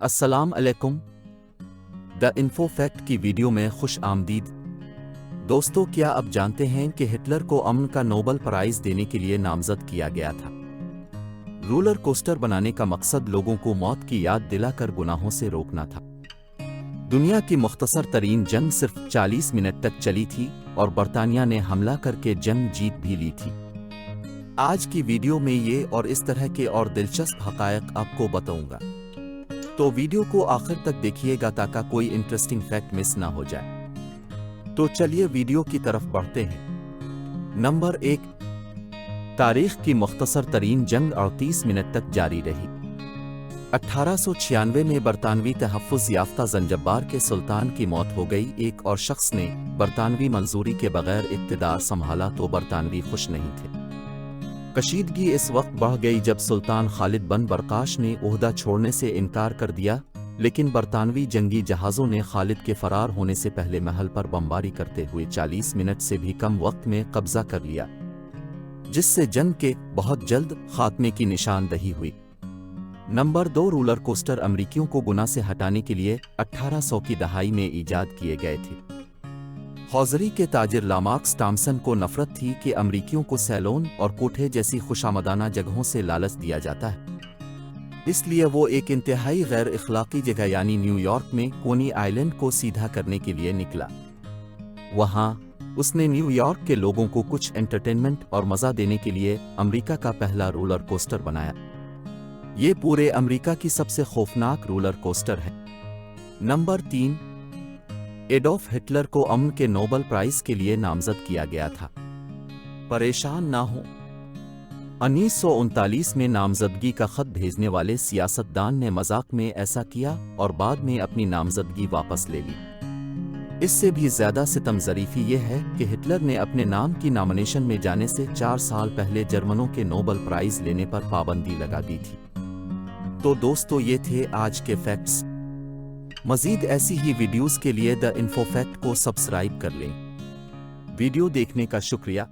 السلام علیکم، دا info fact کی ویڈیو میں خوش آمدید۔ دوستو، کیا آپ جانتے ہیں کہ ہٹلر کو امن کا نوبل پرائز دینے کے لیے نامزد کیا گیا تھا؟ رولر کوسٹر بنانے کا مقصد لوگوں کو موت کی یاد دلا کر گناہوں سے روکنا تھا۔ دنیا کی مختصر ترین جنگ صرف 40 منٹ تک چلی تھی اور برطانیہ نے حملہ کر کے جنگ جیت بھی لی تھی۔ آج کی ویڈیو میں یہ اور اس طرح کے اور دلچسپ حقائق آپ کو بتاؤں گا، تو ویڈیو کو آخر تک دیکھیے گا تاکہ کوئی انٹرسٹنگ فیکٹ مس نہ ہو جائے۔ تو چلیے ویڈیو کی طرف بڑھتے ہیں۔ نمبر 1، تاریخ کی مختصر ترین جنگ 38 منٹ تک جاری رہی۔ 1896 میں برطانوی تحفظ یافتہ زنجبار کے سلطان کی موت ہو گئی۔ ایک اور شخص نے برطانوی منظوری کے بغیر اقتدار سنبھالا تو برطانوی خوش نہیں تھے۔ کشیدگی اس وقت بڑھ گئی جب سلطان خالد بن برقاش نے عہدہ چھوڑنے سے انکار کر دیا، لیکن برطانوی جنگی جہازوں نے خالد کے فرار ہونے سے پہلے محل پر بمباری کرتے ہوئے 40 منٹ سے بھی کم وقت میں قبضہ کر لیا، جس سے جنگ کے بہت جلد خاتمے کی نشاندہی ہوئی۔ نمبر 2، رولر کوسٹر امریکیوں کو گناہ سے ہٹانے کے لیے 1800 کی دہائی میں ایجاد کیے گئے تھے۔ ہوزری کے تاجر لامارکس ٹامسن کو نفرت تھی کہ امریکیوں کو سیلون اور کوٹھے جیسی خوشامدانہ جگہوں سے لالچ دیا جاتا ہے، اس لیے وہ ایک انتہائی غیر اخلاقی جگہ یعنی نیو یارک میں کونی آئلینڈ کو سیدھا کرنے کے لیے نکلا۔ وہاں اس نے نیو یارک کے لوگوں کو کچھ انٹرٹینمنٹ اور مزہ دینے کے لیے امریکہ کا پہلا رولر کوسٹر بنایا۔ یہ پورے امریکہ کی سب سے خوفناک رولر کوسٹر ہے۔ نمبر 3، ایڈولف ہٹلر کو امن کے نوبل پرائز کے لیے نامزد کیا گیا تھا۔ پریشان نہ ہوں، 1939 میں نامزدگی کا خط بھیجنے والے سیاستدان نے مذاق میں ایسا کیا اور بعد میں اپنی نامزدگی واپس لے لی۔ اس سے بھی زیادہ ستم ظریفی یہ ہے کہ ہٹلر نے اپنے نام کی نامینیشن میں جانے سے 4 سال پہلے جرمنوں کے نوبل پرائز لینے پر پابندی لگا دی تھی۔ تو دوستو، یہ تھے آج کے فیکٹس۔ مزید ایسی ہی ویڈیوز کے لیے دا انفو فیکٹ کو سبسکرائب کر لیں۔ ویڈیو دیکھنے کا شکریہ۔